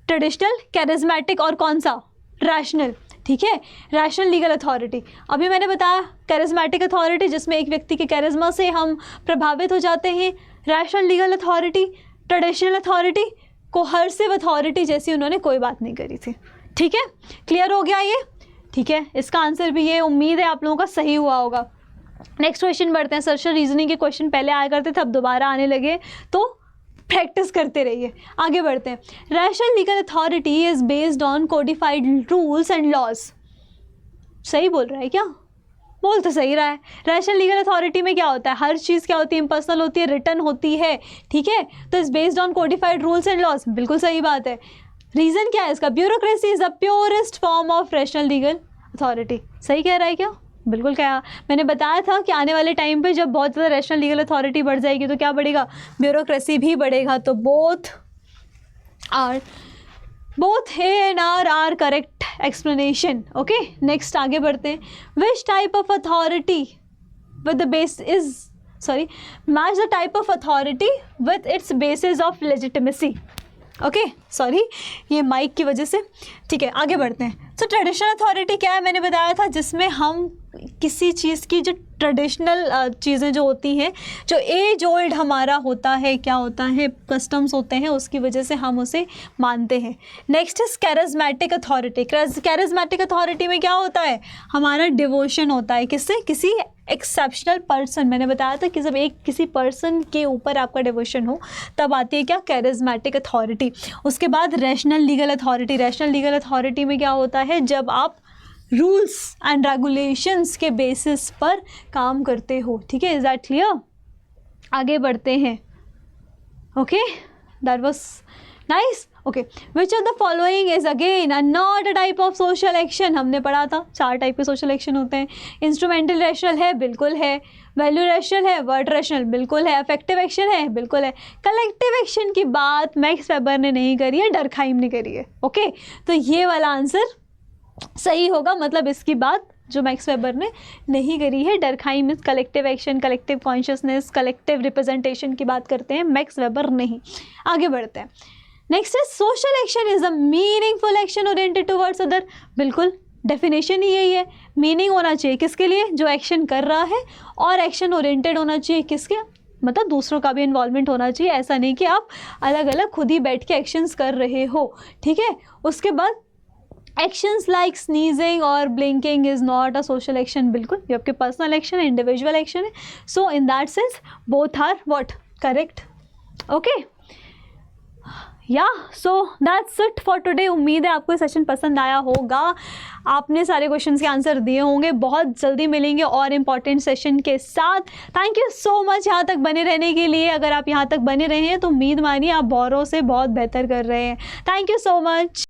Speaker 1: ट्रेडिशनल, कैरिज्मेटिक और कौन सा, रैशनल, ठीक है। रैशनल लीगल अथॉरिटी, अभी मैंने बताया कैरिज्मेटिक अथॉरिटी, जिसमें एक व्यक्ति के कैरिज्मा से हम प्रभावित हो जाते हैं। Rational legal authority, traditional authority, coercive authority जैसी उन्होंने कोई बात नहीं करी थी, ठीक है। क्लियर हो गया ये, ठीक है। इसका आंसर भी ये, उम्मीद है आप लोगों का सही हुआ होगा। नेक्स्ट क्वेश्चन बढ़ते हैं। सर्चर रीजनिंग के क्वेश्चन पहले आया करते थे, अब दोबारा आने लगे, तो प्रैक्टिस करते रहिए। आगे बढ़ते हैं। Rational legal authority is based on codified rules and laws. सही बोल रहा है क्या? बोल तो सही रहा है। रैशनल लीगल अथॉरिटी में क्या होता है, हर चीज़ क्या होती है, इम्पर्सनल होती है, रिटर्न होती है, ठीक है। तो is based on codified rules and laws, बिल्कुल सही बात है। रीज़न क्या है इसका, bureaucracy is the purest form of rational legal authority. सही कह रहा है क्या? बिल्कुल कहा। मैंने बताया था कि आने वाले टाइम पे जब बहुत ज़्यादा रैशनल लीगल अथॉरिटी बढ़ जाएगी तो क्या बढ़ेगा, ब्यूरोक्रेसी भी बढ़ेगा। तो both A and R correct explanation. Okay, next आगे बढ़ते हैं। Which type of authority with the base is match the type of authority with its basis of legitimacy. Okay, sorry ये माइक की वजह से, ठीक है। आगे बढ़ते हैं। तो ट्रेडिशनल अथॉरिटी क्या है, मैंने बताया था, जिसमें हम किसी चीज़ की जो ट्रेडिशनल चीज़ें जो होती हैं, जो एज ओल्ड हमारा होता है, क्या होता है, कस्टम्स होते हैं, उसकी वजह से हम उसे मानते हैं। Next is charismatic authority. Charismatic authority में क्या होता है, हमारा डिवोशन होता है, किससे, किसी एक्सेप्शनल पर्सन। मैंने बताया था कि जब किसी पर्सन के ऊपर आपका डिवोशन हो तब आती है क्या, कैरिज्मेटिक अथॉरिटी। उसके बाद rational legal authority. Rational legal authority में क्या होता है, जब आप रूल्स एंड रेगुलेशंस के बेसिस पर काम करते हो, ठीक है। Is that clear? आगे बढ़ते हैं। Okay, that was nice. Okay, which of the following is again not a type of social action. हमने पढ़ा था 4 टाइप के सोशल एक्शन होते हैं। इंस्ट्रूमेंटल रैशनल है, बिल्कुल है। वैल्यू रैशनल है, वर्ड रैशनल, बिल्कुल है। अफेक्टिव एक्शन है, बिल्कुल है। कलेक्टिव एक्शन की बात मैक्स वेबर ने नहीं करी है, डर्कहाइम ने करी है। ओके, तो ये वाला आंसर सही होगा, मतलब इसकी बात जो मैक्स वेबर ने नहीं करी है। Durkheim is collective action, collective consciousness, collective representation की बात करते हैं, मैक्स वेबर नहीं। आगे बढ़ते हैं। नेक्स्ट है social action is a meaningful action oriented towards other. बिल्कुल, डेफिनेशन ही यही है। मीनिंग होना चाहिए किसके लिए, जो एक्शन कर रहा है, और एक्शन ओरिएंटेड होना चाहिए किसके, मतलब दूसरों का भी इन्वॉल्वमेंट होना चाहिए, ऐसा नहीं कि आप अलग अलग खुद ही बैठ के एक्शंस कर रहे हो, ठीक है। उसके बाद एक्शंस लाइक स्नीजिंग और blinking is not a social action, बिल्कुल ये आपके पर्सनल एक्शन है, इंडिविजुअल एक्शन है। So in that sense both are what, correct, okay. या so that's it for today. उम्मीद है आपको सेशन पसंद आया होगा, आपने सारे क्वेश्चंस के आंसर दिए होंगे। बहुत जल्दी मिलेंगे और इम्पॉर्टेंट सेशन के साथ। थैंक यू सो मच यहाँ तक बने रहने के लिए। अगर आप यहाँ तक बने रहे हैं तो उम्मीद मानिए आप औरों से बहुत बेहतर कर रहे हैं। Thank you so much.